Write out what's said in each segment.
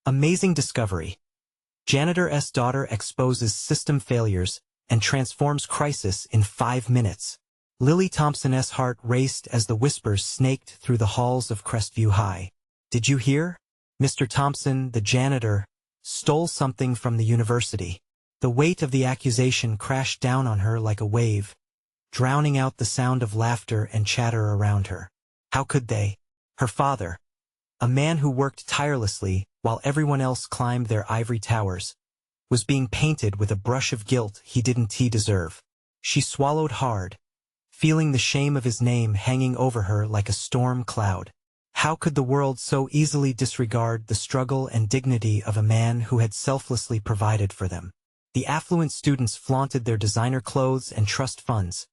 Amazing discovery. Janitor's daughter exposes system failures and transforms crisis in 5 minutes. Lily Thompson's heart raced as the whispers snaked through the halls of Crestview High. Did you hear? Mr. Thompson, the janitor, stole something from the university. The weight of the accusation crashed down on her like a wave, drowning out the sound of laughter and chatter around her. How could they? Her father, a man who worked tirelessly while everyone else climbed their ivory towers, was being painted with a brush of guilt he didn't deserve. She swallowed hard, feeling the shame of his name hanging over her like a storm cloud. How could the world so easily disregard the struggle and dignity of a man who had selflessly provided for them? The affluent students flaunted their designer clothes and trust funds,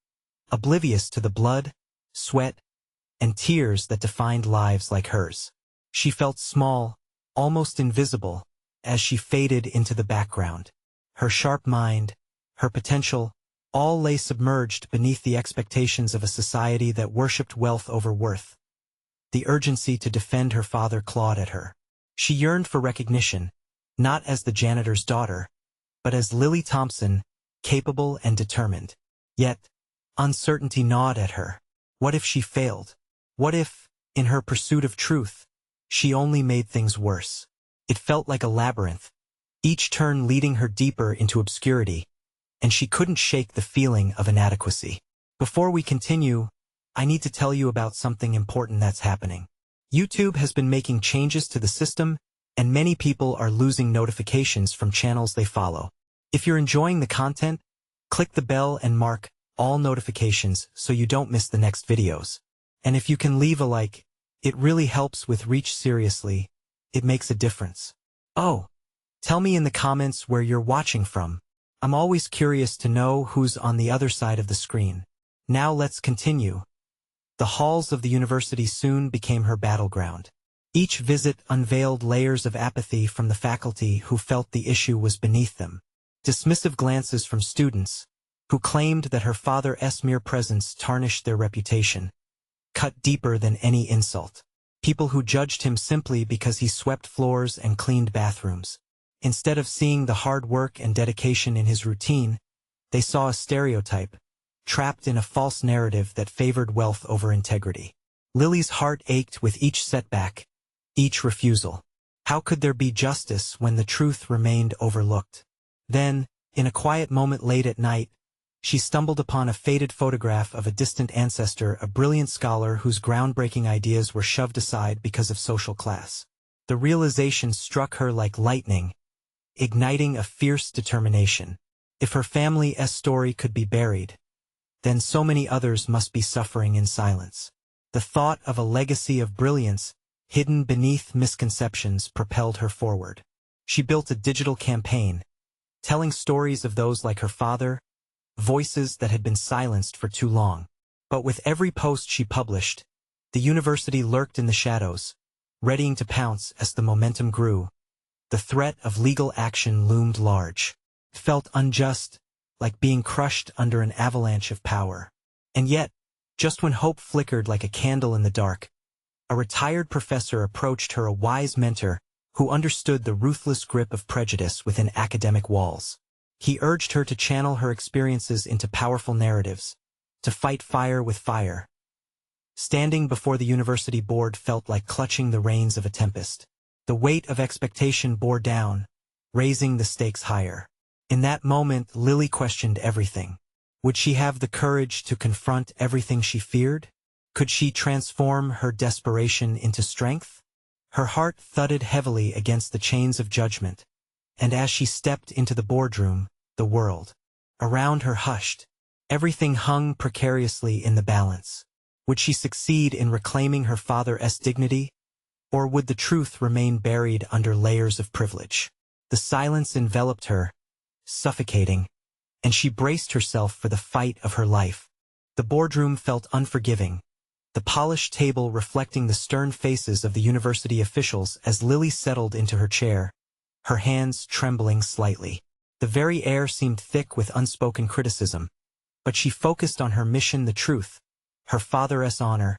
oblivious to the blood, sweat, and tears that defined lives like hers. She felt small, almost invisible, as she faded into the background. Her sharp mind, her potential, all lay submerged beneath the expectations of a society that worshipped wealth over worth. The urgency to defend her father clawed at her. She yearned for recognition, not as the janitor's daughter, but as Lily Thompson, capable and determined. Yet, uncertainty gnawed at her. What if she failed? What if, in her pursuit of truth, she only made things worse? It felt like a labyrinth, each turn leading her deeper into obscurity, and she couldn't shake the feeling of inadequacy. Before we continue, I need to tell you about something important that's happening. YouTube has been making changes to the system, and many people are losing notifications from channels they follow. If you're enjoying the content, click the bell and mark all notifications so you don't miss the next videos. And if you can leave a like, it really helps with reach. Seriously, it makes a difference. Oh, tell me in the comments where you're watching from. I'm always curious to know who's on the other side of the screen. Now let's continue. The halls of the university soon became her battleground. Each visit unveiled layers of apathy from the faculty who felt the issue was beneath them. Dismissive glances from students, who claimed that her father's mere presence tarnished their reputation, cut deeper than any insult. People who judged him simply because he swept floors and cleaned bathrooms. Instead of seeing the hard work and dedication in his routine, they saw a stereotype, trapped in a false narrative that favored wealth over integrity. Lily's heart ached with each setback, each refusal. How could there be justice when the truth remained overlooked? Then, in a quiet moment late at night, she stumbled upon a faded photograph of a distant ancestor, a brilliant scholar whose groundbreaking ideas were shoved aside because of social class. The realization struck her like lightning, igniting a fierce determination. If her family's story could be buried, then so many others must be suffering in silence. The thought of a legacy of brilliance, hidden beneath misconceptions, propelled her forward. She built a digital campaign, telling stories of those like her father, voices that had been silenced for too long. But with every post she published, the university lurked in the shadows, readying to pounce as the momentum grew. The threat of legal action loomed large. It felt unjust, like being crushed under an avalanche of power. And yet, just when hope flickered like a candle in the dark, a retired professor approached her, a wise mentor who understood the ruthless grip of prejudice within academic walls. He urged her to channel her experiences into powerful narratives, to fight fire with fire. Standing before the university board felt like clutching the reins of a tempest. The weight of expectation bore down, raising the stakes higher. In that moment, Lily questioned everything. Would she have the courage to confront everything she feared? Could she transform her desperation into strength? Her heart thudded heavily against the chains of judgment, and as she stepped into the boardroom, the world around her hushed. Everything hung precariously in the balance. Would she succeed in reclaiming her father's dignity, or would the truth remain buried under layers of privilege? The silence enveloped her, suffocating, and she braced herself for the fight of her life. The boardroom felt unforgiving, the polished table reflecting the stern faces of the university officials as Lily settled into her chair, her hands trembling slightly. The very air seemed thick with unspoken criticism, but she focused on her mission, the truth, her father's honor,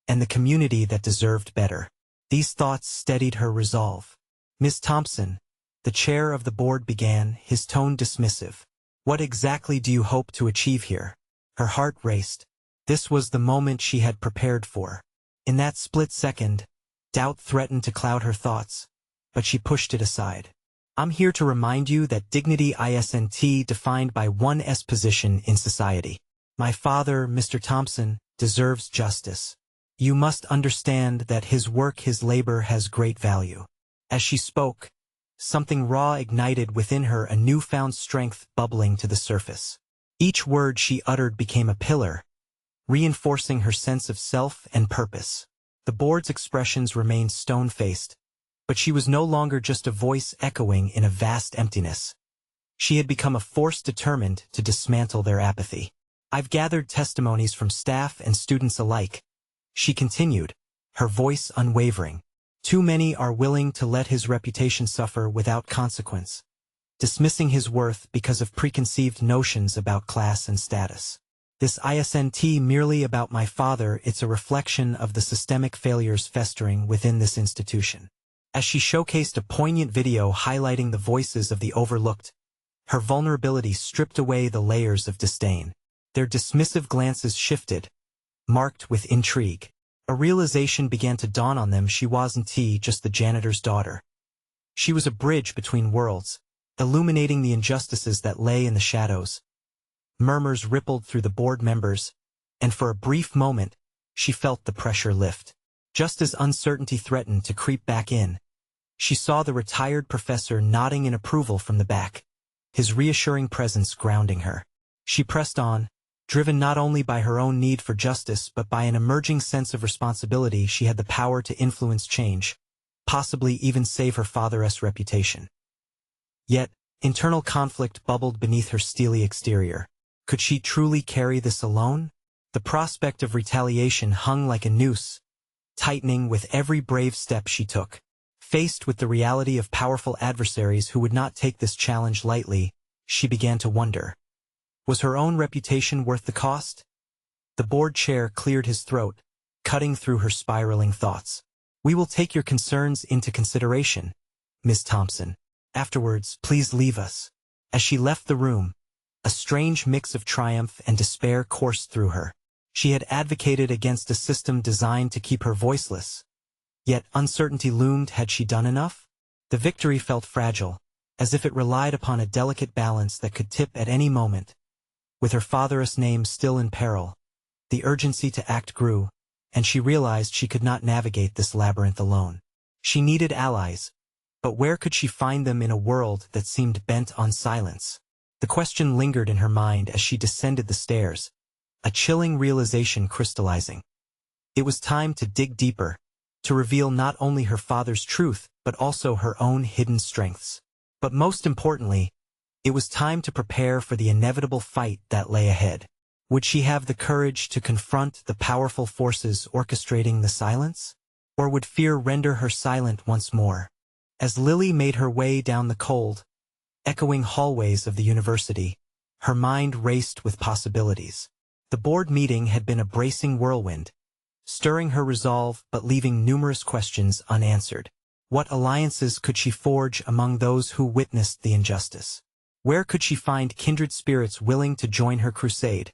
and the community that deserved better. These thoughts steadied her resolve. Ms. Thompson, the chair of the board began, his tone dismissive. What exactly do you hope to achieve here? Her heart raced. This was the moment she had prepared for. In that split second, doubt threatened to cloud her thoughts, but she pushed it aside. I'm here to remind you that dignity isn't defined by one's position in society. My father, Mr. Thompson, deserves justice. You must understand that his work, his labor has great value. As she spoke, something raw ignited within her, a newfound strength bubbling to the surface. Each word she uttered became a pillar, reinforcing her sense of self and purpose. The board's expressions remained stone-faced, but she was no longer just a voice echoing in a vast emptiness. She had become a force determined to dismantle their apathy. I've gathered testimonies from staff and students alike, she continued, her voice unwavering. Too many are willing to let his reputation suffer without consequence, dismissing his worth because of preconceived notions about class and status. This isn't merely about my father, it's a reflection of the systemic failures festering within this institution. As she showcased a poignant video highlighting the voices of the overlooked, her vulnerability stripped away the layers of disdain. Their dismissive glances shifted, marked with intrigue. A realization began to dawn on them: she wasn't just the janitor's daughter. She was a bridge between worlds, illuminating the injustices that lay in the shadows. Murmurs rippled through the board members, and for a brief moment, she felt the pressure lift. Just as uncertainty threatened to creep back in, she saw the retired professor nodding in approval from the back, his reassuring presence grounding her. She pressed on, driven not only by her own need for justice but by an emerging sense of responsibility. She had the power to influence change, possibly even save her father's reputation. Yet, internal conflict bubbled beneath her steely exterior. Could she truly carry this alone? The prospect of retaliation hung like a noose, tightening with every brave step she took. Faced with the reality of powerful adversaries who would not take this challenge lightly, she began to wonder. Was her own reputation worth the cost? The board chair cleared his throat, cutting through her spiraling thoughts. We will take your concerns into consideration, Ms. Thompson. Afterwards, please leave us. As she left the room, a strange mix of triumph and despair coursed through her. She had advocated against a system designed to keep her voiceless. Yet uncertainty loomed. Had she done enough? The victory felt fragile, as if it relied upon a delicate balance that could tip at any moment. With her father's name still in peril, the urgency to act grew, and she realized she could not navigate this labyrinth alone. She needed allies, but where could she find them in a world that seemed bent on silence? The question lingered in her mind as she descended the stairs, a chilling realization crystallizing. It was time to dig deeper, to reveal not only her father's truth but also her own hidden strengths. But most importantly, it was time to prepare for the inevitable fight that lay ahead. Would she have the courage to confront the powerful forces orchestrating the silence? Or would fear render her silent once more? As Lily made her way down the cold, echoing hallways of the university, her mind raced with possibilities. The board meeting had been a bracing whirlwind, stirring her resolve but leaving numerous questions unanswered. What alliances could she forge among those who witnessed the injustice? Where could she find kindred spirits willing to join her crusade?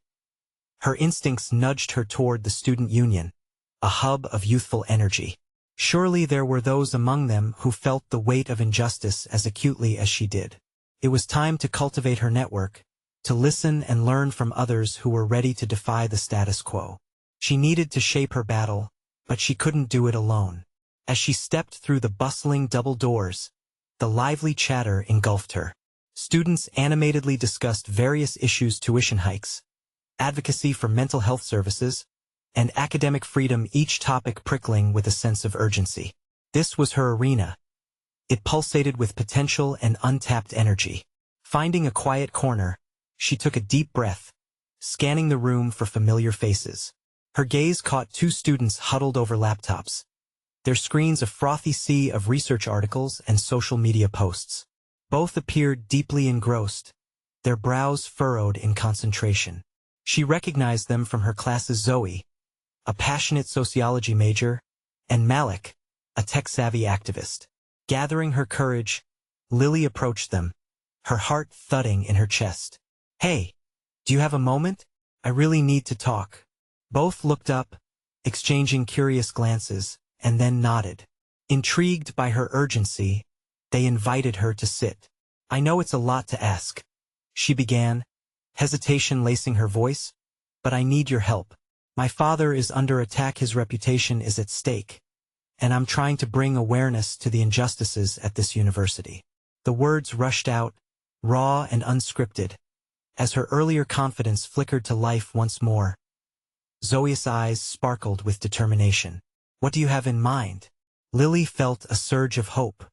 Her instincts nudged her toward the student union, a hub of youthful energy. Surely there were those among them who felt the weight of injustice as acutely as she did. It was time to cultivate her network, to listen and learn from others who were ready to defy the status quo. She needed to shape her battle, but she couldn't do it alone. As she stepped through the bustling double doors, the lively chatter engulfed her. Students animatedly discussed various issues: tuition hikes, advocacy for mental health services, and academic freedom, each topic prickling with a sense of urgency. This was her arena. It pulsated with potential and untapped energy. Finding a quiet corner, she took a deep breath, scanning the room for familiar faces. Her gaze caught two students huddled over laptops, their screens a frothy sea of research articles and social media posts. Both appeared deeply engrossed, their brows furrowed in concentration. She recognized them from her classes: Zoe, a passionate sociology major, and Malik, a tech-savvy activist. Gathering her courage, Lily approached them, her heart thudding in her chest. "Hey, do you have a moment? I really need to talk." Both looked up, exchanging curious glances, and then nodded. Intrigued by her urgency, they invited her to sit. "I know it's a lot to ask," she began, hesitation lacing her voice, "but I need your help. My father is under attack, his reputation is at stake, and I'm trying to bring awareness to the injustices at this university." The words rushed out, raw and unscripted, as her earlier confidence flickered to life once more. Zoe's eyes sparkled with determination. "What do you have in mind?" Lily felt a surge of hope.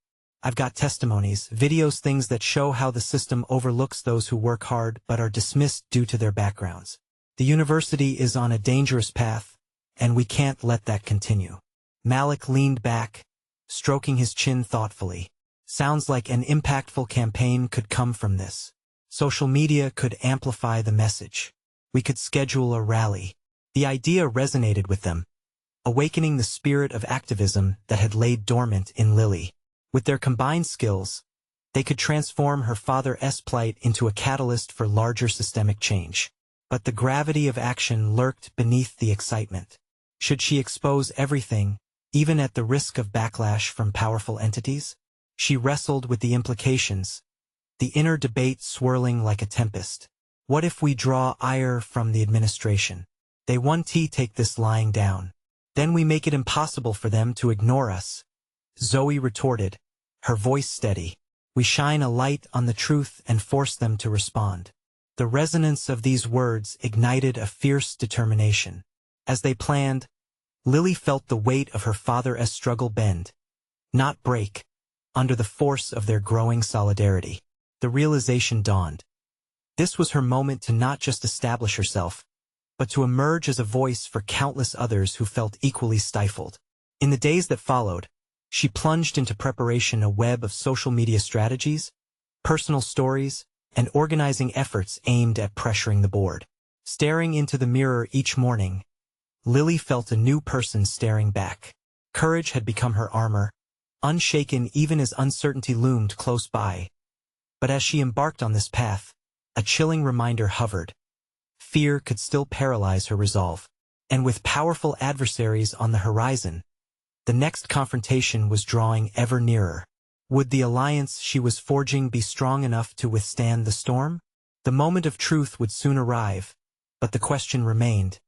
"I've got testimonies, videos, things that show how the system overlooks those who work hard but are dismissed due to their backgrounds. The university is on a dangerous path, and we can't let that continue." Malik leaned back, stroking his chin thoughtfully. "Sounds like an impactful campaign could come from this. Social media could amplify the message. We could schedule a rally." The idea resonated with them, awakening the spirit of activism that had laid dormant in Lily. With their combined skills, they could transform her father's plight into a catalyst for larger systemic change. But the gravity of action lurked beneath the excitement. Should she expose everything, even at the risk of backlash from powerful entities? She wrestled with the implications, the inner debate swirling like a tempest. What if we draw ire from the administration? They won't take this lying down. Then we make it impossible for them to ignore us. Zoe retorted, her voice steady. We shine a light on the truth and force them to respond. The resonance of these words ignited a fierce determination. As they planned, Lily felt the weight of her father's struggle bend, not break, under the force of their growing solidarity. The realization dawned. This was her moment to not just establish herself, but to emerge as a voice for countless others who felt equally stifled. In the days that followed, she plunged into preparation, a web of social media strategies, personal stories, and organizing efforts aimed at pressuring the board. Staring into the mirror each morning, Lily felt a new person staring back. Courage had become her armor, unshaken even as uncertainty loomed close by. But as she embarked on this path, a chilling reminder hovered. Fear could still paralyze her resolve. And with powerful adversaries on the horizon, the next confrontation was drawing ever nearer. Would the alliance she was forging be strong enough to withstand the storm? The moment of truth would soon arrive, but the question remained.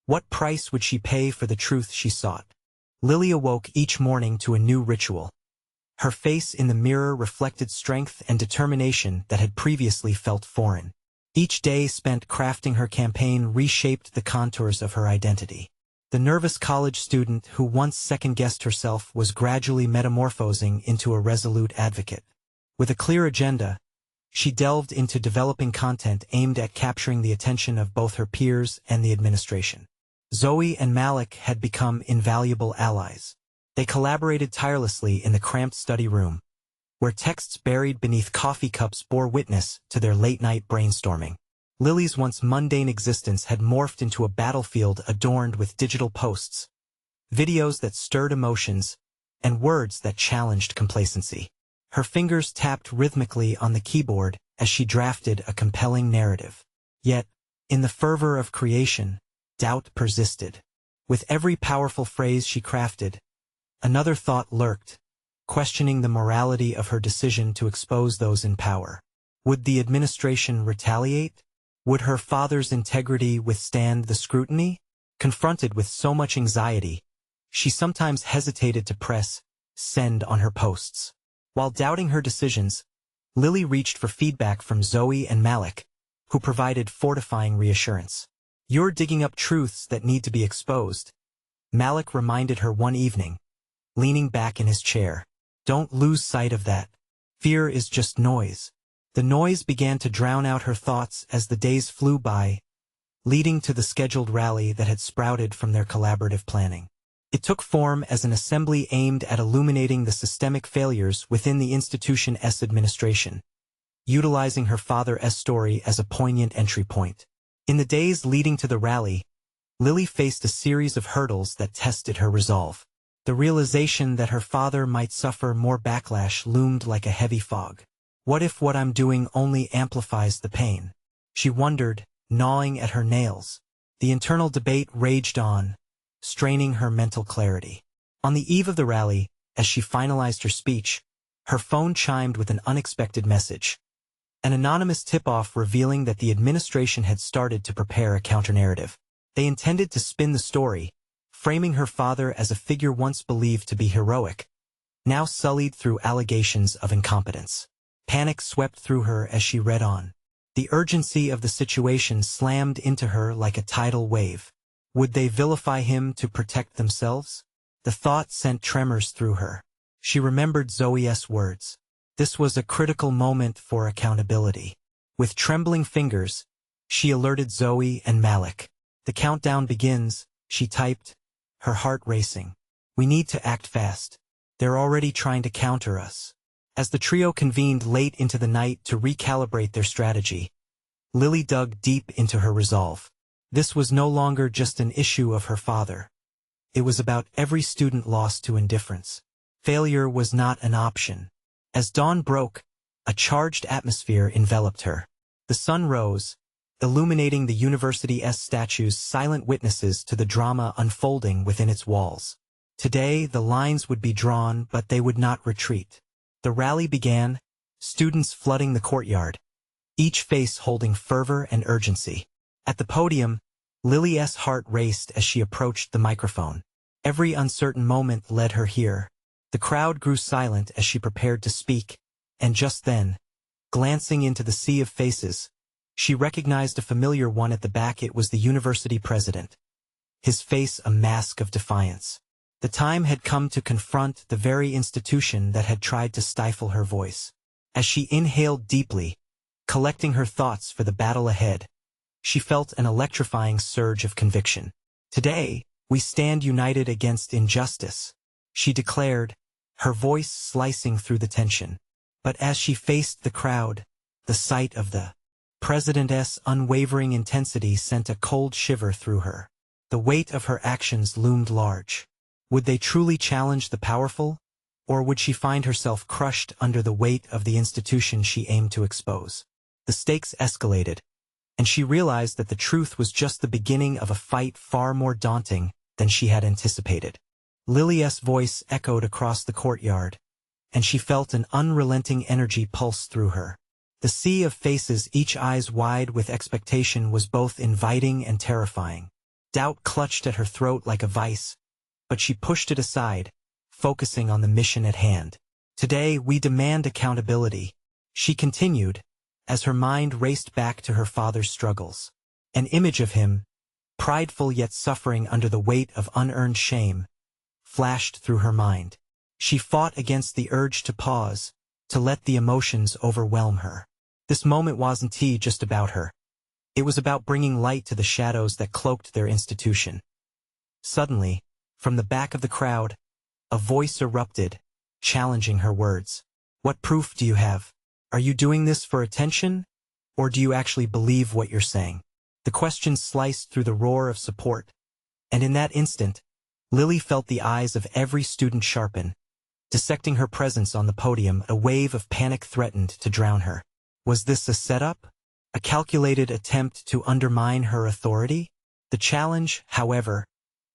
What price would she pay for the truth she sought? Lily awoke each morning to a new ritual. Her face in the mirror reflected strength and determination that had previously felt foreign. Each day spent crafting her campaign reshaped the contours of her identity. The nervous college student who once second-guessed herself was gradually metamorphosing into a resolute advocate. With a clear agenda, she delved into developing content aimed at capturing the attention of both her peers and the administration. Zoe and Malik had become invaluable allies. They collaborated tirelessly in the cramped study room, where texts buried beneath coffee cups bore witness to their late-night brainstorming. Lily's once mundane existence had morphed into a battlefield adorned with digital posts, videos that stirred emotions, and words that challenged complacency. Her fingers tapped rhythmically on the keyboard as she drafted a compelling narrative. Yet, in the fervor of creation, doubt persisted. With every powerful phrase she crafted, another thought lurked, questioning the morality of her decision to expose those in power. Would the administration retaliate? Would her father's integrity withstand the scrutiny? Confronted with so much anxiety, she sometimes hesitated to press send on her posts. While doubting her decisions, Lily reached for feedback from Zoe and Malik, who provided fortifying reassurance. "You're digging up truths that need to be exposed," Malik reminded her one evening, leaning back in his chair. "Don't lose sight of that. Fear is just noise." The noise began to drown out her thoughts as the days flew by, leading to the scheduled rally that had sprouted from their collaborative planning. It took form as an assembly aimed at illuminating the systemic failures within the institution's administration, utilizing her father's story as a poignant entry point. In the days leading to the rally, Lily faced a series of hurdles that tested her resolve. The realization that her father might suffer more backlash loomed like a heavy fog. What if what I'm doing only amplifies the pain? She wondered, gnawing at her nails. The internal debate raged on, straining her mental clarity. On the eve of the rally, as she finalized her speech, her phone chimed with an unexpected message. An anonymous tip-off revealing that the administration had started to prepare a counternarrative. They intended to spin the story, framing her father as a figure once believed to be heroic, now sullied through allegations of incompetence. Panic swept through her as she read on. The urgency of the situation slammed into her like a tidal wave. Would they vilify him to protect themselves? The thought sent tremors through her. She remembered Zoe's words. This was a critical moment for accountability. With trembling fingers, she alerted Zoe and Malik. The countdown begins, she typed, her heart racing. We need to act fast. They're already trying to counter us. As the trio convened late into the night to recalibrate their strategy, Lily dug deep into her resolve. This was no longer just an issue of her father. It was about every student lost to indifference. Failure was not an option. As dawn broke, a charged atmosphere enveloped her. The sun rose, illuminating the university's statues, silent witnesses to the drama unfolding within its walls. Today, the lines would be drawn, but they would not retreat. The rally began, students flooding the courtyard, each face holding fervor and urgency. At the podium, Lily's heart raced as she approached the microphone. Every uncertain moment led her here. The crowd grew silent as she prepared to speak, and just then, glancing into the sea of faces, she recognized a familiar one at the back. It was the university president. His face a mask of defiance. The time had come to confront the very institution that had tried to stifle her voice. As she inhaled deeply, collecting her thoughts for the battle ahead, she felt an electrifying surge of conviction. Today, we stand united against injustice, she declared, her voice slicing through the tension. But as she faced the crowd, the sight of the president's unwavering intensity sent a cold shiver through her. The weight of her actions loomed large. Would they truly challenge the powerful, or would she find herself crushed under the weight of the institution she aimed to expose? The stakes escalated, and she realized that the truth was just the beginning of a fight far more daunting than she had anticipated. Lily's voice echoed across the courtyard, and she felt an unrelenting energy pulse through her. The sea of faces, each eyes wide with expectation, was both inviting and terrifying. Doubt clutched at her throat like a vice, but she pushed it aside, focusing on the mission at hand. Today, we demand accountability, she continued, as her mind raced back to her father's struggles. An image of him, prideful yet suffering under the weight of unearned shame, flashed through her mind. She fought against the urge to pause, to let the emotions overwhelm her. This moment wasn't just about her. It was about bringing light to the shadows that cloaked their institution. Suddenly, from the back of the crowd, a voice erupted, challenging her words. What proof do you have? Are you doing this for attention, or do you actually believe what you're saying? The question sliced through the roar of support, and in that instant, Lily felt the eyes of every student sharpen. Dissecting her presence on the podium, a wave of panic threatened to drown her. Was this a setup? A calculated attempt to undermine her authority? The challenge, however,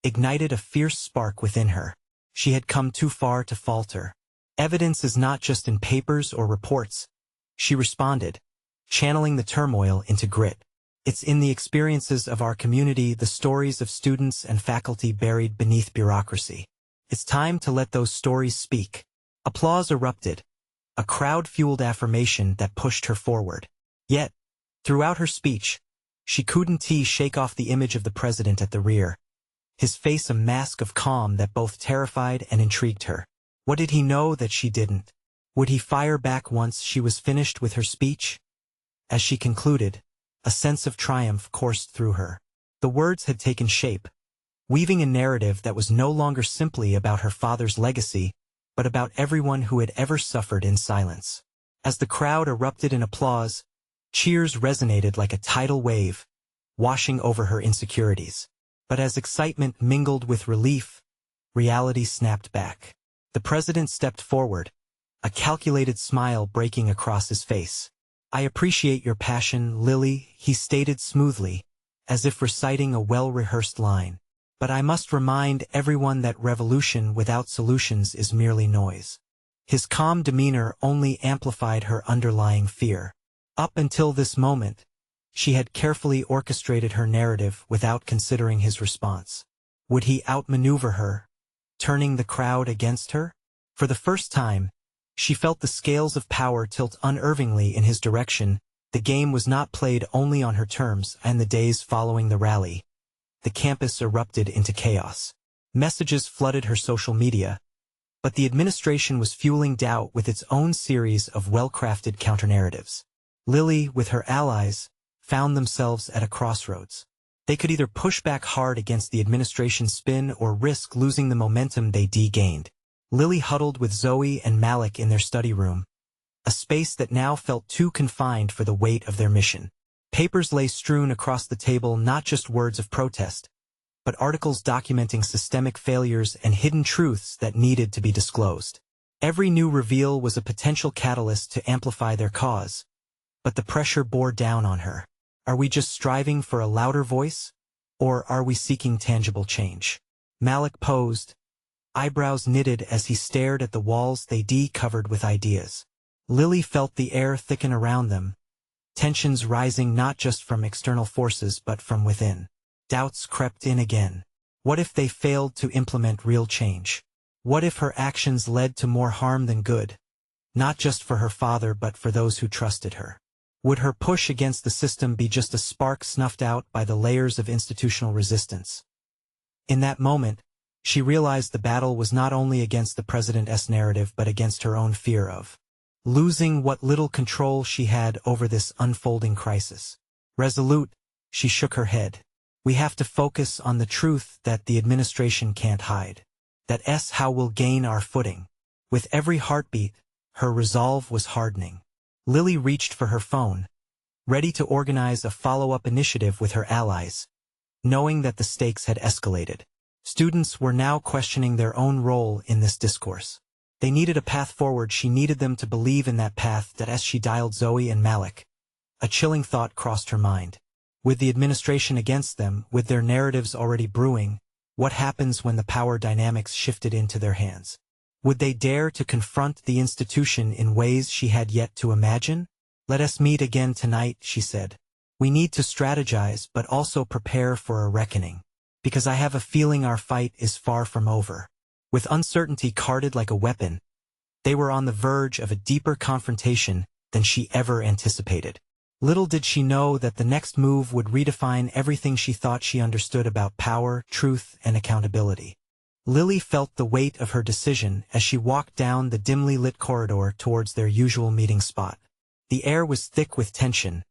ignited a fierce spark within her. She had come too far to falter. Evidence is not just in papers or reports, she responded, channeling the turmoil into grit. It's in the experiences of our community, the stories of students and faculty buried beneath bureaucracy. It's time to let those stories speak. Applause erupted, a crowd-fueled affirmation that pushed her forward. Yet, throughout her speech, she couldn't shake off the image of the president at the rear, his face a mask of calm that both terrified and intrigued her. What did he know that she didn't? Would he fire back once she was finished with her speech? As she concluded, a sense of triumph coursed through her. The words had taken shape, weaving a narrative that was no longer simply about her father's legacy, but about everyone who had ever suffered in silence. As the crowd erupted in applause, cheers resonated like a tidal wave, washing over her insecurities. But as excitement mingled with relief, reality snapped back. The president stepped forward, a calculated smile breaking across his face. "I appreciate your passion, Lily," he stated smoothly, as if reciting a well-rehearsed line. "But I must remind everyone that revolution without solutions is merely noise." His calm demeanor only amplified her underlying fear. Up until this moment, she had carefully orchestrated her narrative without considering his response. Would he outmaneuver her, turning the crowd against her? For the first time, she felt the scales of power tilt unervingly in his direction. The game was not played only on her terms, and the days following the rally, the campus erupted into chaos. Messages flooded her social media, but the administration was fueling doubt with its own series of well-crafted counternarratives. Lily, with her allies, found themselves at a crossroads. They could either push back hard against the administration's spin or risk losing the momentum they gained. Lily huddled with Zoe and Malik in their study room, a space that now felt too confined for the weight of their mission. Papers lay strewn across the table, not just words of protest, but articles documenting systemic failures and hidden truths that needed to be disclosed. Every new reveal was a potential catalyst to amplify their cause, but the pressure bore down on her. Are we just striving for a louder voice, or are we seeking tangible change? Malik posed, eyebrows knitted as he stared at the walls they covered with ideas. Lily felt the air thicken around them, tensions rising not just from external forces but from within. Doubts crept in again. What if they failed to implement real change? What if her actions led to more harm than good, not just for her father but for those who trusted her? Would her push against the system be just a spark snuffed out by the layers of institutional resistance? In that moment, she realized the battle was not only against the president's narrative but against her own fear of losing what little control she had over this unfolding crisis. Resolute, she shook her head. We have to focus on the truth that the administration can't hide. That's how we'll gain our footing. With every heartbeat, her resolve was hardening. Lily reached for her phone, ready to organize a follow-up initiative with her allies, knowing that the stakes had escalated. Students were now questioning their own role in this discourse. They needed a path forward. She needed them to believe in that path. That as she dialed Zoe and Malik, a chilling thought crossed her mind. With the administration against them, with their narratives already brewing, what happens when the power dynamics shifted into their hands? Would they dare to confront the institution in ways she had yet to imagine? "Let us meet again tonight," she said. "We need to strategize but also prepare for a reckoning. Because I have a feeling our fight is far from over." With uncertainty carded like a weapon, they were on the verge of a deeper confrontation than she ever anticipated. Little did she know that the next move would redefine everything she thought she understood about power, truth, and accountability. Lily felt the weight of her decision as she walked down the dimly lit corridor towards their usual meeting spot. The air was thick with tension,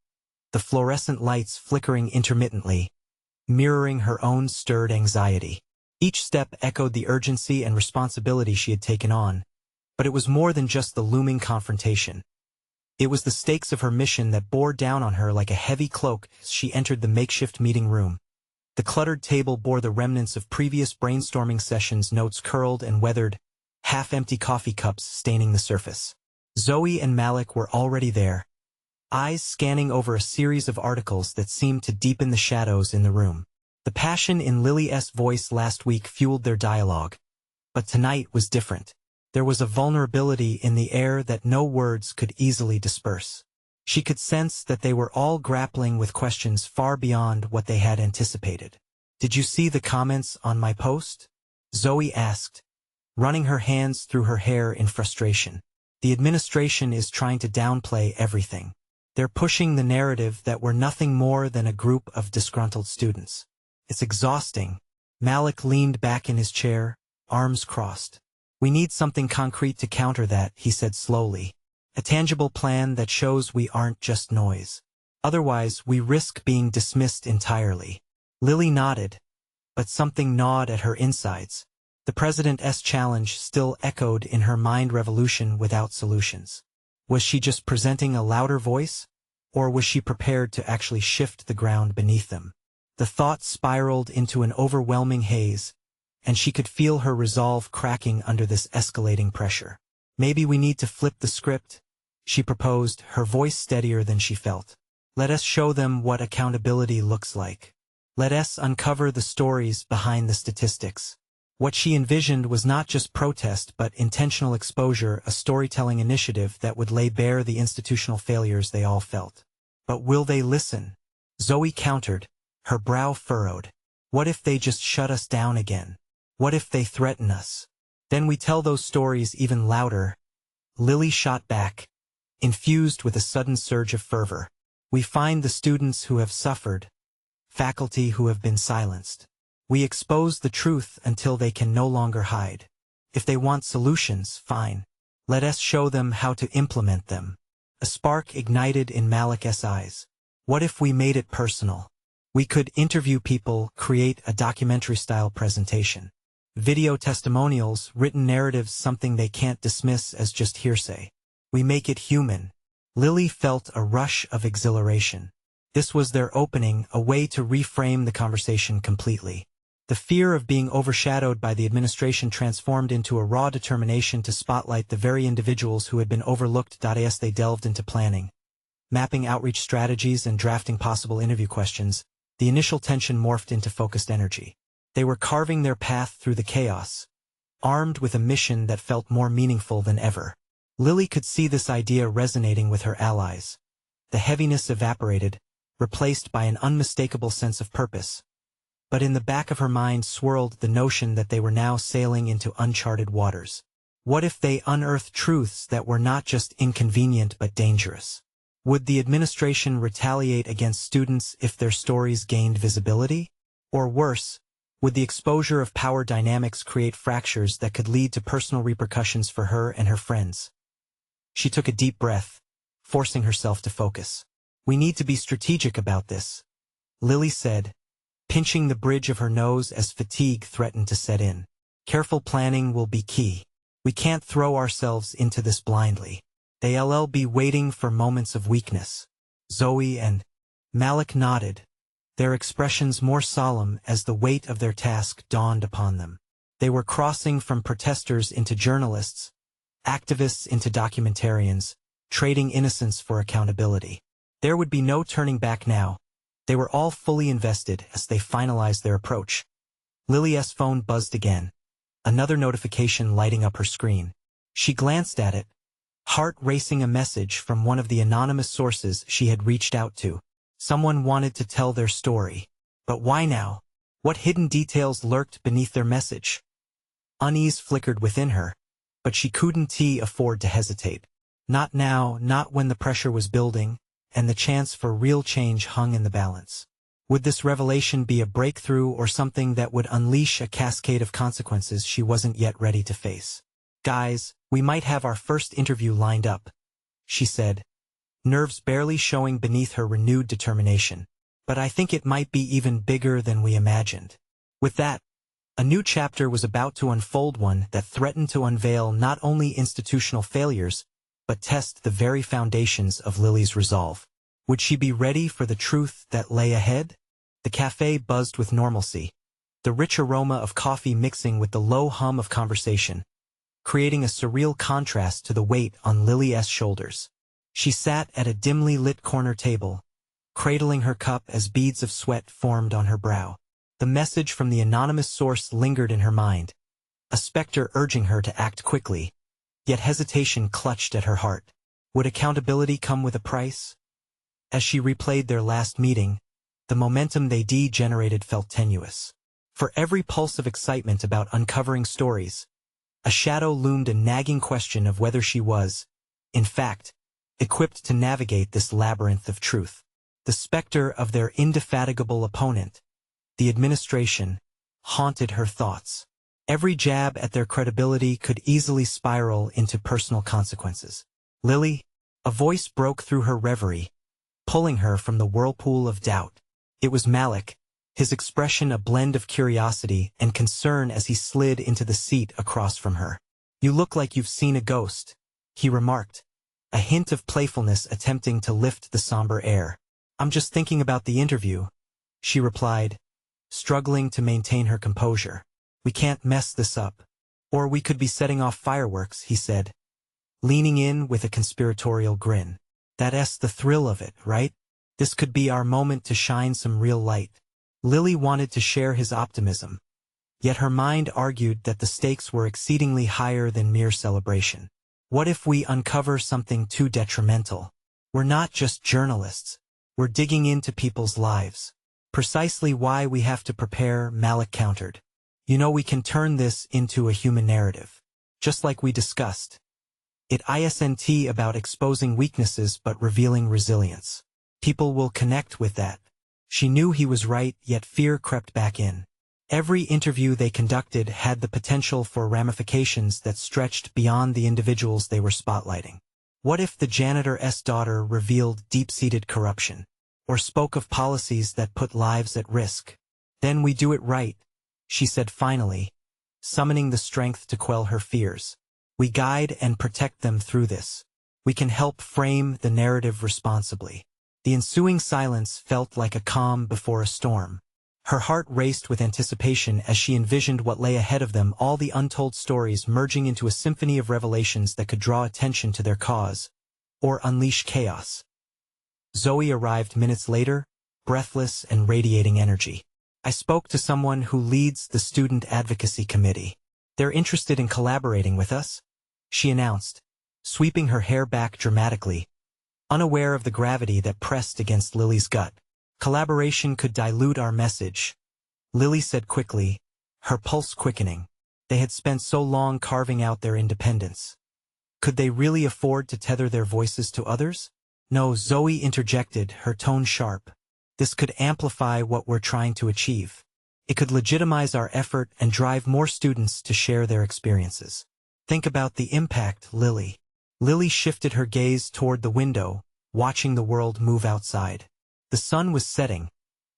the fluorescent lights flickering intermittently, mirroring her own stirred anxiety. Each step echoed the urgency and responsibility she had taken on, but it was more than just the looming confrontation. It was the stakes of her mission that bore down on her like a heavy cloak as she entered the makeshift meeting room. The cluttered table bore the remnants of previous brainstorming sessions, notes curled and weathered, half-empty coffee cups staining the surface. Zoe and Malik were already there, eyes scanning over a series of articles that seemed to deepen the shadows in the room. The passion in Lily's voice last week fueled their dialogue, but tonight was different. There was a vulnerability in the air that no words could easily disperse. She could sense that they were all grappling with questions far beyond what they had anticipated. "Did you see the comments on my post?" Zoe asked, running her hands through her hair in frustration. "The administration is trying to downplay everything. They're pushing the narrative that we're nothing more than a group of disgruntled students. It's exhausting." Malik leaned back in his chair, arms crossed. "We need something concrete to counter that," he said slowly. "A tangible plan that shows we aren't just noise. Otherwise, we risk being dismissed entirely." Lily nodded, but something gnawed at her insides. The president's challenge still echoed in her mind, revolution without solutions. Was she just presenting a louder voice, or was she prepared to actually shift the ground beneath them? The thought spiraled into an overwhelming haze, and she could feel her resolve cracking under this escalating pressure. "Maybe we need to flip the script," she proposed, her voice steadier than she felt. "Let us show them what accountability looks like. Let us uncover the stories behind the statistics." What she envisioned was not just protest but intentional exposure, a storytelling initiative that would lay bare the institutional failures they all felt. But will they listen? Zoe countered, her brow furrowed. What if they just shut us down again? What if they threaten us? Then we tell those stories even louder. Lily shot back, infused with a sudden surge of fervor. We find the students who have suffered, faculty who have been silenced. We expose the truth until they can no longer hide. If they want solutions, fine. Let us show them how to implement them. A spark ignited in Malik's eyes. What if we made it personal? We could interview people, create a documentary-style presentation. Video testimonials, written narratives, something they can't dismiss as just hearsay. We make it human. Lily felt a rush of exhilaration. This was their opening, a way to reframe the conversation completely. The fear of being overshadowed by the administration transformed into a raw determination to spotlight the very individuals who had been overlooked. As they delved into planning, mapping outreach strategies and drafting possible interview questions, the initial tension morphed into focused energy. They were carving their path through the chaos, armed with a mission that felt more meaningful than ever. Lily could see this idea resonating with her allies. The heaviness evaporated, replaced by an unmistakable sense of purpose. But in the back of her mind swirled the notion that they were now sailing into uncharted waters. What if they unearthed truths that were not just inconvenient but dangerous? Would the administration retaliate against students if their stories gained visibility? Or worse, would the exposure of power dynamics create fractures that could lead to personal repercussions for her and her friends? She took a deep breath, forcing herself to focus. "We need to be strategic about this," Lily said, pinching the bridge of her nose as fatigue threatened to set in. "Careful planning will be key. We can't throw ourselves into this blindly. They'll be waiting for moments of weakness." Zoe and Malik nodded, their expressions more solemn as the weight of their task dawned upon them. They were crossing from protesters into journalists, activists into documentarians, trading innocence for accountability. There would be no turning back now. They were all fully invested as they finalized their approach. Lily's phone buzzed again, another notification lighting up her screen. She glanced at it, heart racing, a message from one of the anonymous sources she had reached out to. Someone wanted to tell their story. But why now? What hidden details lurked beneath their message? Unease flickered within her, but she couldn't afford to hesitate. Not now, not when the pressure was building, and the chance for real change hung in the balance. Would this revelation be a breakthrough or something that would unleash a cascade of consequences she wasn't yet ready to face? "Guys, we might have our first interview lined up," she said, nerves barely showing beneath her renewed determination. "But I think it might be even bigger than we imagined." With that, a new chapter was about to unfold, one that threatened to unveil not only institutional failures, but test the very foundations of Lily's resolve. Would she be ready for the truth that lay ahead? The cafe buzzed with normalcy, the rich aroma of coffee mixing with the low hum of conversation, creating a surreal contrast to the weight on Lily's shoulders. She sat at a dimly lit corner table, cradling her cup as beads of sweat formed on her brow. The message from the anonymous source lingered in her mind, a specter urging her to act quickly. Yet hesitation clutched at her heart. Would accountability come with a price? As she replayed their last meeting, the momentum they generated felt tenuous. For every pulse of excitement about uncovering stories, a shadow loomed, a nagging question of whether she was, in fact, equipped to navigate this labyrinth of truth. The specter of their indefatigable opponent, the administration, haunted her thoughts. Every jab at their credibility could easily spiral into personal consequences. "Lily," a voice broke through her reverie, pulling her from the whirlpool of doubt. It was Malik, his expression a blend of curiosity and concern as he slid into the seat across from her. "You look like you've seen a ghost," he remarked, a hint of playfulness attempting to lift the somber air. "I'm just thinking about the interview," she replied, struggling to maintain her composure. We can't mess this up. Or we could be setting off fireworks, he said, leaning in with a conspiratorial grin. That's the thrill of it, right? This could be our moment to shine some real light. Lily wanted to share his optimism, yet her mind argued that the stakes were exceedingly higher than mere celebration. What if we uncover something too detrimental? We're not just journalists. We're digging into people's lives. Precisely why we have to prepare, Malik countered. You know, we can turn this into a human narrative. Just like we discussed. It isn't about exposing weaknesses but revealing resilience. People will connect with that. She knew he was right, yet fear crept back in. Every interview they conducted had the potential for ramifications that stretched beyond the individuals they were spotlighting. What if the janitor's daughter revealed deep-seated corruption, or spoke of policies that put lives at risk? Then we do it right, she said finally, summoning the strength to quell her fears. We guide and protect them through this. We can help frame the narrative responsibly. The ensuing silence felt like a calm before a storm. Her heart raced with anticipation as she envisioned what lay ahead of them, all the untold stories merging into a symphony of revelations that could draw attention to their cause, or unleash chaos. Zoe arrived minutes later, breathless and radiating energy. I spoke to someone who leads the Student Advocacy Committee. They're interested in collaborating with us, she announced, sweeping her hair back dramatically, unaware of the gravity that pressed against Lily's gut. Collaboration could dilute our message, Lily said quickly, her pulse quickening. They had spent so long carving out their independence. Could they really afford to tether their voices to others? No, Zoe interjected, her tone sharp. This could amplify what we're trying to achieve. It could legitimize our effort and drive more students to share their experiences. Think about the impact, Lily. Lily shifted her gaze toward the window, watching the world move outside. The sun was setting,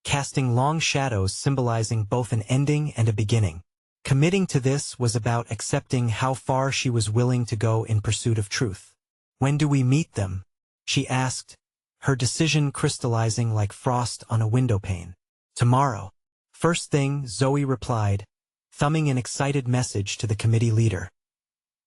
casting long shadows symbolizing both an ending and a beginning. Committing to this was about accepting how far she was willing to go in pursuit of truth. When do we meet them? She asked, her decision crystallizing like frost on a windowpane. Tomorrow. First thing, Zoe replied, thumbing an excited message to the committee leader.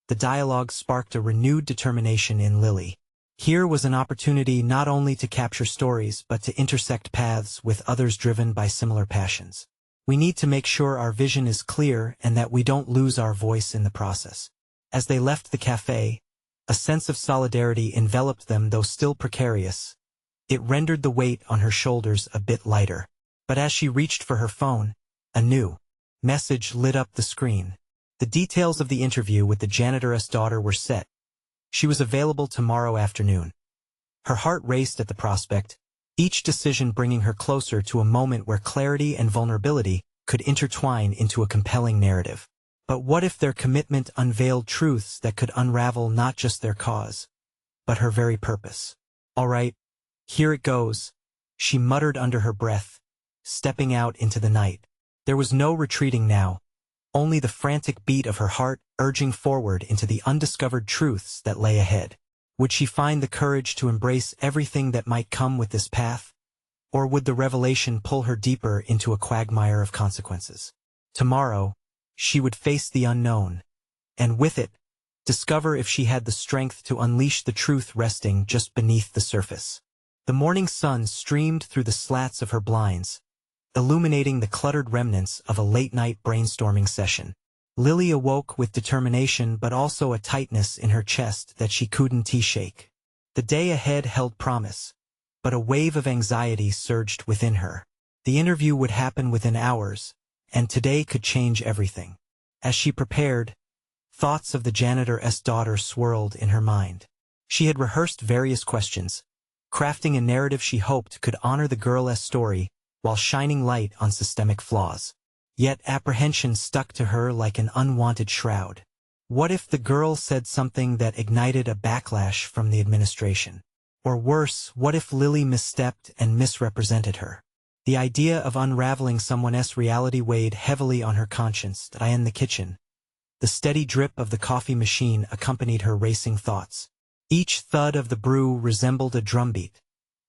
The dialogue sparked a renewed determination in Lily. Here was an opportunity not only to capture stories but to intersect paths with others driven by similar passions. We need to make sure our vision is clear and that we don't lose our voice in the process. As they left the cafe, a sense of solidarity enveloped them, though still precarious. It rendered the weight on her shoulders a bit lighter. But as she reached for her phone, a new message lit up the screen. The details of the interview with the janitor's daughter were set. She was available tomorrow afternoon. Her heart raced at the prospect, each decision bringing her closer to a moment where clarity and vulnerability could intertwine into a compelling narrative. But what if their commitment unveiled truths that could unravel not just their cause, but her very purpose? All right, here it goes, she muttered under her breath, stepping out into the night. There was no retreating now, only the frantic beat of her heart urging forward into the undiscovered truths that lay ahead. Would she find the courage to embrace everything that might come with this path? Or would the revelation pull her deeper into a quagmire of consequences? Tomorrow, she would face the unknown, and with it, discover if she had the strength to unleash the truth resting just beneath the surface. The morning sun streamed through the slats of her blinds, illuminating the cluttered remnants of a late-night brainstorming session. Lily awoke with determination but also a tightness in her chest that she couldn't shake. The day ahead held promise, but a wave of anxiety surged within her. The interview would happen within hours, and today could change everything. As she prepared, thoughts of the janitor's daughter swirled in her mind. She had rehearsed various questions, crafting a narrative she hoped could honor the girl's story while shining light on systemic flaws. Yet apprehension stuck to her like an unwanted shroud. What if the girl said something that ignited a backlash from the administration? Or worse, what if Lily misstepped and misrepresented her? The idea of unraveling someone else's reality weighed heavily on her conscience. In the kitchen, the steady drip of the coffee machine accompanied her racing thoughts. Each thud of the brew resembled a drumbeat,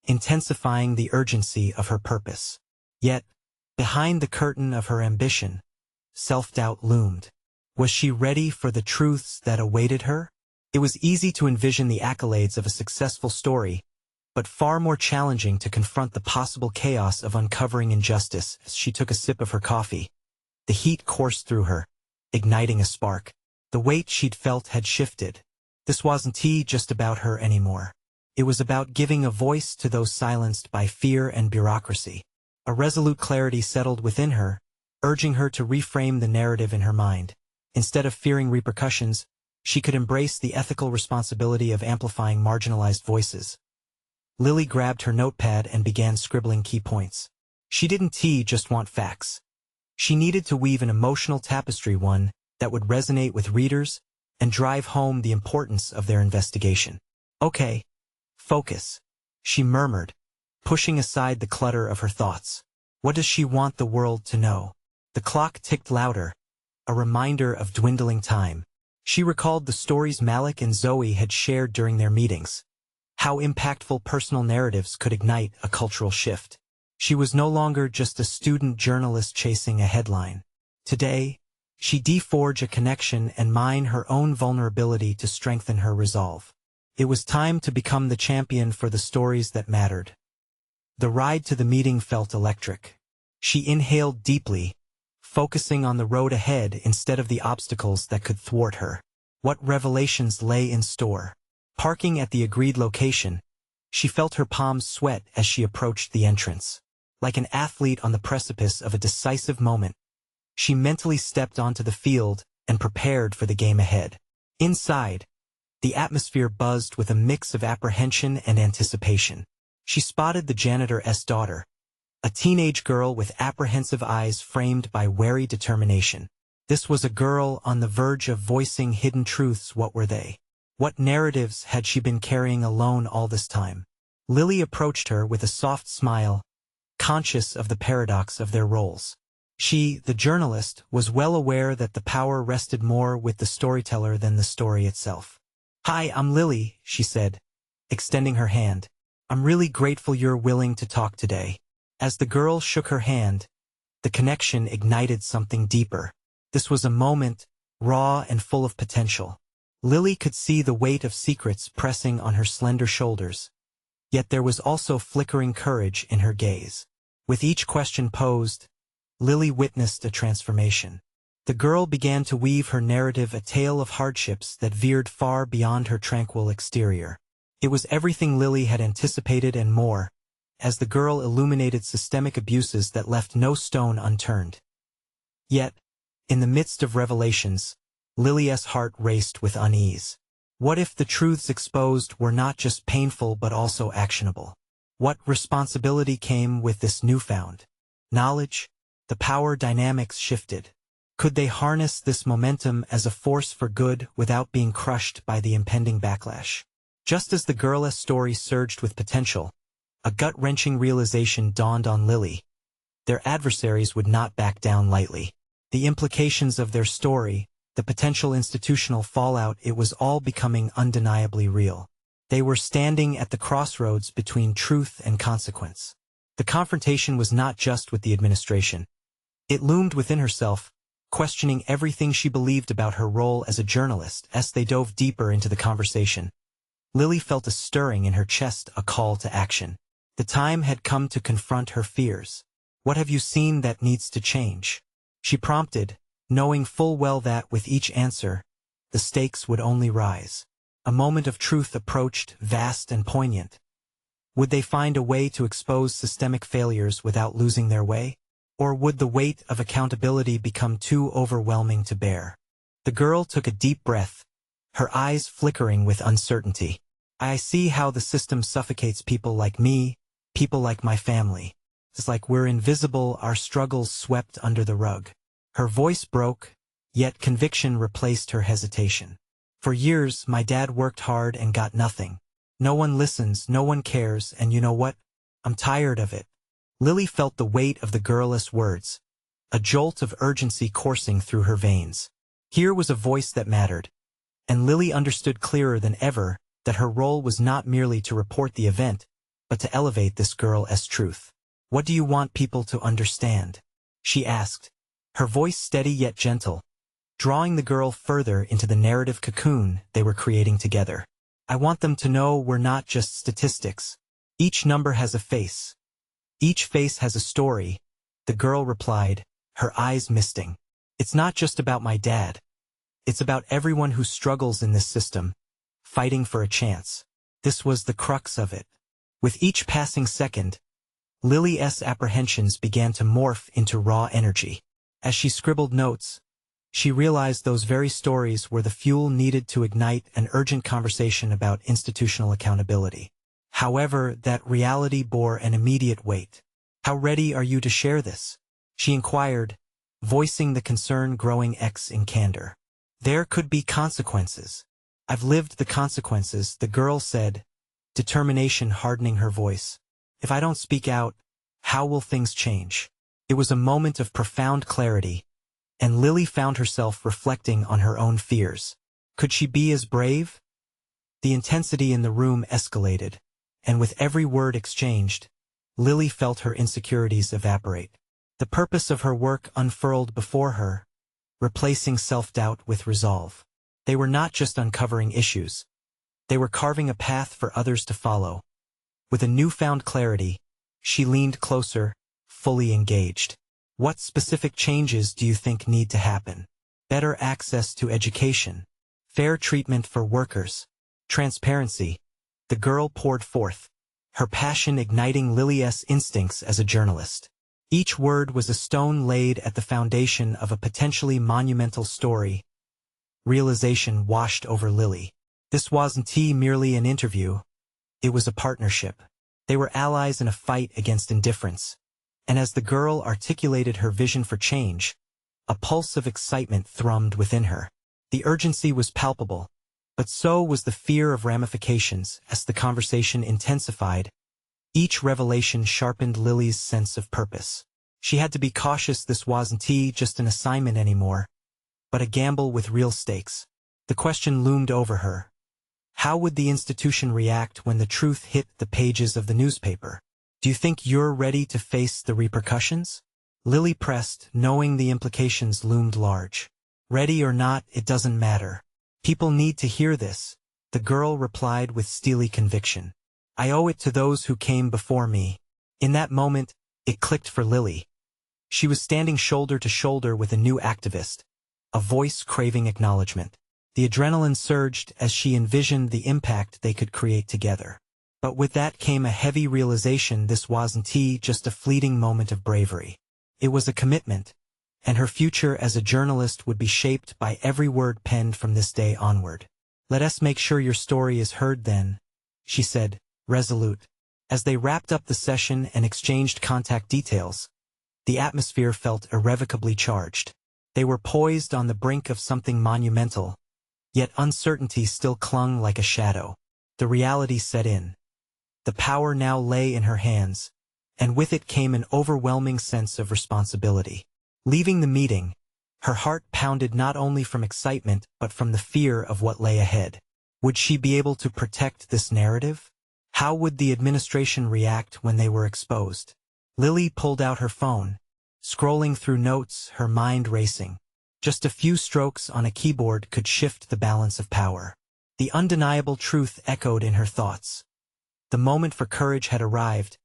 intensifying the urgency of her purpose. Yet, behind the curtain of her ambition, self-doubt loomed. Was she ready for the truths that awaited her? It was easy to envision the accolades of a successful story, but far more challenging to confront the possible chaos of uncovering injustice. As she took a sip of her coffee, the heat coursed through her, igniting a spark. The weight she'd felt had shifted. This wasn't just about her anymore. It was about giving a voice to those silenced by fear and bureaucracy. A resolute clarity settled within her, urging her to reframe the narrative in her mind. Instead of fearing repercussions, she could embrace the ethical responsibility of amplifying marginalized voices. Lily grabbed her notepad and began scribbling key points. She didn't just want facts. She needed to weave an emotional tapestry, one that would resonate with readers and drive home the importance of their investigation. Okay, focus, she murmured, pushing aside the clutter of her thoughts. What does she want the world to know? The clock ticked louder, a reminder of dwindling time. She recalled the stories Malik and Zoe had shared during their meetings. How impactful personal narratives could ignite a cultural shift. She was no longer just a student journalist chasing a headline. Today, she forged a connection and mined her own vulnerability to strengthen her resolve. It was time to become the champion for the stories that mattered. The ride to the meeting felt electric. She inhaled deeply, focusing on the road ahead instead of the obstacles that could thwart her. What revelations lay in store? Parking at the agreed location, she felt her palms sweat as she approached the entrance. Like an athlete on the precipice of a decisive moment, she mentally stepped onto the field and prepared for the game ahead. Inside, the atmosphere buzzed with a mix of apprehension and anticipation. She spotted the janitor's daughter, a teenage girl with apprehensive eyes framed by wary determination. This was a girl on the verge of voicing hidden truths. What were they? What narratives had she been carrying alone all this time? Lily approached her with a soft smile, conscious of the paradox of their roles. She, the journalist, was well aware that the power rested more with the storyteller than the story itself. "Hi, I'm Lily," she said, extending her hand. "I'm really grateful you're willing to talk today." As the girl shook her hand, the connection ignited something deeper. This was a moment, raw and full of potential. Lily could see the weight of secrets pressing on her slender shoulders, yet there was also flickering courage in her gaze. With each question posed, Lily witnessed a transformation. The girl began to weave her narrative, a tale of hardships that veered far beyond her tranquil exterior. It was everything Lily had anticipated and more, as the girl illuminated systemic abuses that left no stone unturned. Yet, in the midst of revelations, Lily's heart raced with unease. What if the truths exposed were not just painful but also actionable? What responsibility came with this newfound knowledge? The power dynamics shifted. Could they harness this momentum as a force for good without being crushed by the impending backlash? Just as the girl's story surged with potential, a gut-wrenching realization dawned on Lily. Their adversaries would not back down lightly. The implications of their story, the potential institutional fallout, it was all becoming undeniably real. They were standing at the crossroads between truth and consequence. The confrontation was not just with the administration. It loomed within herself, questioning everything she believed about her role as a journalist. As they dove deeper into the conversation, Lily felt a stirring in her chest, a call to action. The time had come to confront her fears. "What have you seen that needs to change?" she prompted, knowing full well that with each answer, the stakes would only rise. A moment of truth approached, vast and poignant. Would they find a way to expose systemic failures without losing their way? Or would the weight of accountability become too overwhelming to bear? The girl took a deep breath, her eyes flickering with uncertainty. "I see how the system suffocates people like me, people like my family. It's like we're invisible, our struggles swept under the rug." Her voice broke, yet conviction replaced her hesitation. "For years, my dad worked hard and got nothing. No one listens, no one cares, and you know what? I'm tired of it." Lily felt the weight of the girl's words, a jolt of urgency coursing through her veins. Here was a voice that mattered, and Lily understood clearer than ever that her role was not merely to report the event, but to elevate this girl's truth. "What do you want people to understand?" she asked, her voice steady yet gentle, drawing the girl further into the narrative cocoon they were creating together. I want them to know we're not just statistics. Each number has a face. Each face has a story, the girl replied, her eyes misting. It's not just about my dad. It's about everyone who struggles in this system, fighting for a chance. This was the crux of it. With each passing second, Lily's apprehensions began to morph into raw energy. As she scribbled notes, she realized those very stories were the fuel needed to ignite an urgent conversation about institutional accountability. However, that reality bore an immediate weight. How ready are you to share this? She inquired, voicing the concern growing in candor. There could be consequences. I've lived the consequences, the girl said, determination hardening her voice. If I don't speak out, how will things change? It was a moment of profound clarity, and Lily found herself reflecting on her own fears. Could she be as brave? The intensity in the room escalated, and with every word exchanged, Lily felt her insecurities evaporate. The purpose of her work unfurled before her, replacing self-doubt with resolve. They were not just uncovering issues. They were carving a path for others to follow. With a newfound clarity, she leaned closer, fully engaged. What specific changes do you think need to happen? Better access to education, fair treatment for workers, transparency. The girl poured forth, her passion igniting Lily's instincts as a journalist. Each word was a stone laid at the foundation of a potentially monumental story. Realization washed over Lily. This wasn't merely an interview. It was a partnership. They were allies in a fight against indifference. And as the girl articulated her vision for change, a pulse of excitement thrummed within her. The urgency was palpable, but so was the fear of ramifications as the conversation intensified. Each revelation sharpened Lily's sense of purpose. She had to be cautious. This wasn't just an assignment anymore, but a gamble with real stakes. The question loomed over her. How would the institution react when the truth hit the pages of the newspaper? Do you think you're ready to face the repercussions? Lily pressed, knowing the implications loomed large. Ready or not, it doesn't matter. People need to hear this, the girl replied with steely conviction. I owe it to those who came before me. In that moment, it clicked for Lily. She was standing shoulder to shoulder with a new activist, a voice craving acknowledgement. The adrenaline surged as she envisioned the impact they could create together. But with that came a heavy realization: this wasn't just a fleeting moment of bravery. It was a commitment, and her future as a journalist would be shaped by every word penned from this day onward. Let us make sure your story is heard then, she said, resolute. As they wrapped up the session and exchanged contact details, the atmosphere felt irrevocably charged. They were poised on the brink of something monumental, yet uncertainty still clung like a shadow. The reality set in. The power now lay in her hands, and with it came an overwhelming sense of responsibility. Leaving the meeting, her heart pounded not only from excitement but from the fear of what lay ahead. Would she be able to protect this narrative? How would the administration react when they were exposed? Lily pulled out her phone, scrolling through notes, her mind racing. Just a few strokes on a keyboard could shift the balance of power. The undeniable truth echoed in her thoughts. The moment for courage had arrived,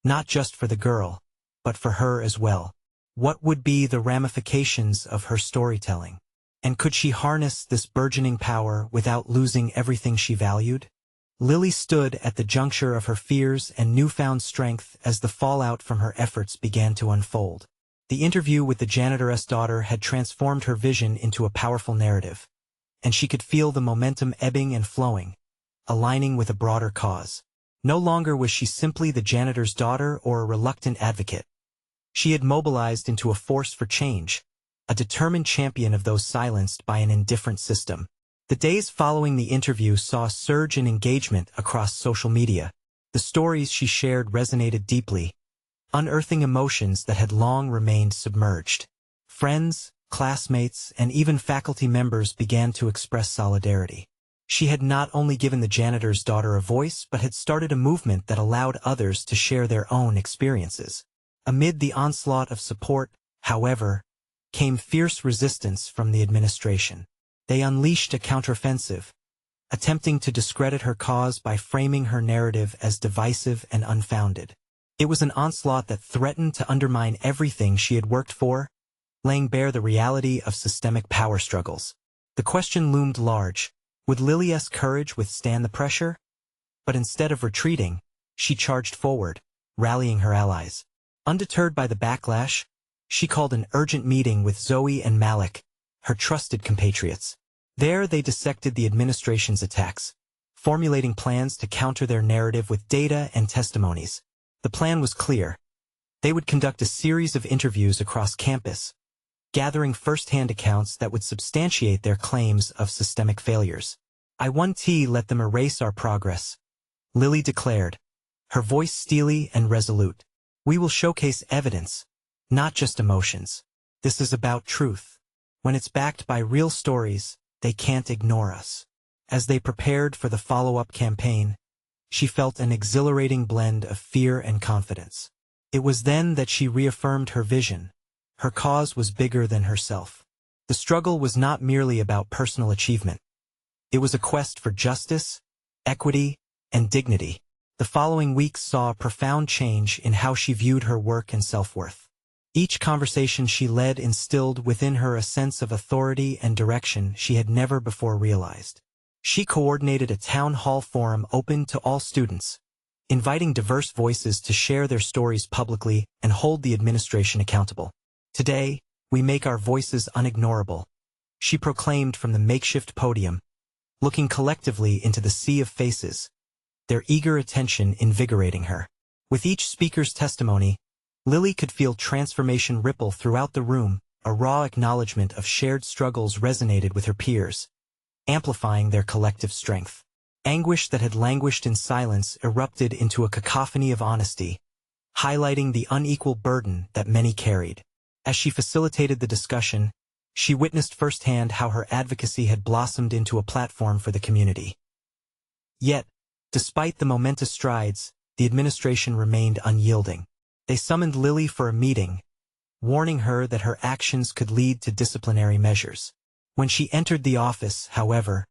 not just for the girl, but for her as well. What would be the ramifications of her storytelling? And could she harness this burgeoning power without losing everything she valued? Lily stood at the juncture of her fears and newfound strength as the fallout from her efforts began to unfold. The interview with the janitor's daughter had transformed her vision into a powerful narrative, and she could feel the momentum ebbing and flowing, aligning with a broader cause. No longer was she simply the janitor's daughter or a reluctant advocate. She had mobilized into a force for change, a determined champion of those silenced by an indifferent system. The days following the interview saw a surge in engagement across social media. The stories she shared resonated deeply, unearthing emotions that had long remained submerged. Friends, classmates, and even faculty members began to express solidarity. She had not only given the janitor's daughter a voice but had started a movement that allowed others to share their own experiences. Amid the onslaught of support, however, came fierce resistance from the administration. They unleashed a counteroffensive, attempting to discredit her cause by framing her narrative as divisive and unfounded. It was an onslaught that threatened to undermine everything she had worked for, laying bare the reality of systemic power struggles. The question loomed large: would Lily's courage withstand the pressure? But instead of retreating, she charged forward, rallying her allies. Undeterred by the backlash, she called an urgent meeting with Zoe and Malik, her trusted compatriots. There they dissected the administration's attacks, formulating plans to counter their narrative with data and testimonies. The plan was clear. They would conduct a series of interviews across campus, gathering first-hand accounts that would substantiate their claims of systemic failures. "I won't let them erase our progress," Lily declared, her voice steely and resolute. "We will showcase evidence, not just emotions. This is about truth. When it's backed by real stories, they can't ignore us." As they prepared for the follow-up campaign, she felt an exhilarating blend of fear and confidence. It was then that she reaffirmed her vision. Her cause was bigger than herself. The struggle was not merely about personal achievement. It was a quest for justice, equity, and dignity. The following weeks saw a profound change in how she viewed her work and self-worth. Each conversation she led instilled within her a sense of authority and direction she had never before realized. She coordinated a town hall forum open to all students, inviting diverse voices to share their stories publicly and hold the administration accountable. "Today, we make our voices unignorable," she proclaimed from the makeshift podium, looking collectively into the sea of faces, their eager attention invigorating her. With each speaker's testimony, Lily could feel transformation ripple throughout the room. A raw acknowledgement of shared struggles resonated with her peers, amplifying their collective strength. Anguish that had languished in silence erupted into a cacophony of honesty, highlighting the unequal burden that many carried. As she facilitated the discussion, she witnessed firsthand how her advocacy had blossomed into a platform for the community. Yet, despite the momentous strides, the administration remained unyielding. They summoned Lily for a meeting, warning her that her actions could lead to disciplinary measures. When she entered the office, however,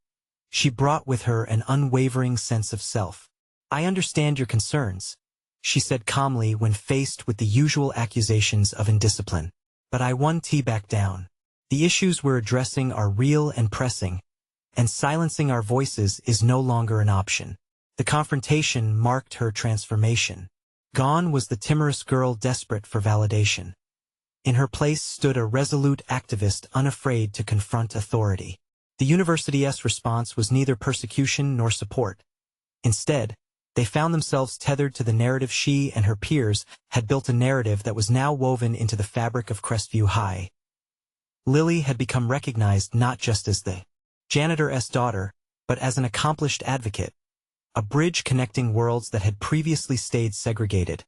she brought with her an unwavering sense of self. "I understand your concerns," she said calmly when faced with the usual accusations of indiscipline. "But I won't back down. The issues we're addressing are real and pressing, and silencing our voices is no longer an option." The confrontation marked her transformation. Gone was the timorous girl desperate for validation. In her place stood a resolute activist unafraid to confront authority. The university's response was neither persecution nor support. Instead, they found themselves tethered to the narrative she and her peers had built, a narrative that was now woven into the fabric of Crestview High. Lily had become recognized not just as the janitor's daughter, but as an accomplished advocate, a bridge connecting worlds that had previously stayed segregated,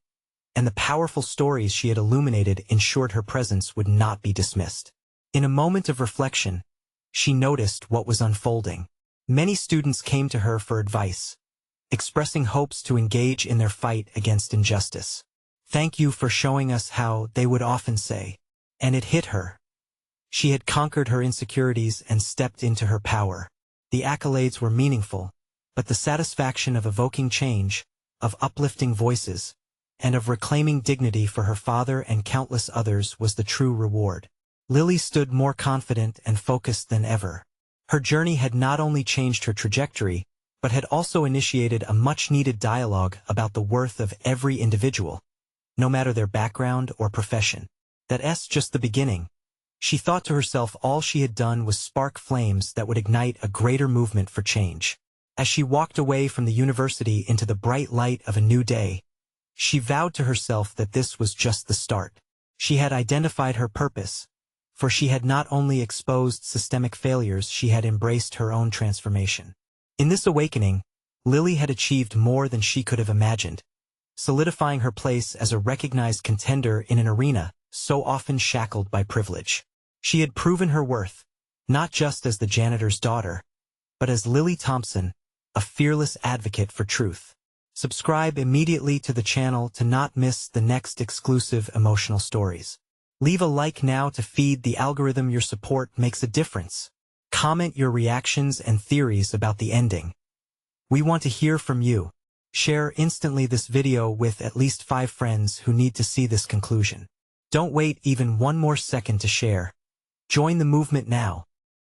and the powerful stories she had illuminated ensured her presence would not be dismissed. In a moment of reflection, she noticed what was unfolding. Many students came to her for advice, expressing hopes to engage in their fight against injustice. "Thank you for showing us how," they would often say. And it hit her. She had conquered her insecurities and stepped into her power. The accolades were meaningful, but the satisfaction of evoking change, of uplifting voices, and of reclaiming dignity for her father and countless others was the true reward. Lily stood more confident and focused than ever. Her journey had not only changed her trajectory, but had also initiated a much-needed dialogue about the worth of every individual, no matter their background or profession. That's just the beginning. She thought to herself all she had done was spark flames that would ignite a greater movement for change. As she walked away from the university into the bright light of a new day, she vowed to herself that this was just the start. She had identified her purpose, for she had not only exposed systemic failures, she had embraced her own transformation. In this awakening, Lily had achieved more than she could have imagined, solidifying her place as a recognized contender in an arena so often shackled by privilege. She had proven her worth, not just as the janitor's daughter, but as Lily Thompson, a fearless advocate for truth. Subscribe immediately to the channel to not miss the next exclusive emotional stories. Leave a like now to feed the algorithm. Your support makes a difference. Comment your reactions and theories about the ending. We want to hear from you. Share instantly this video with at least 5 friends who need to see this conclusion. Don't wait even one more second to share. Join the movement now.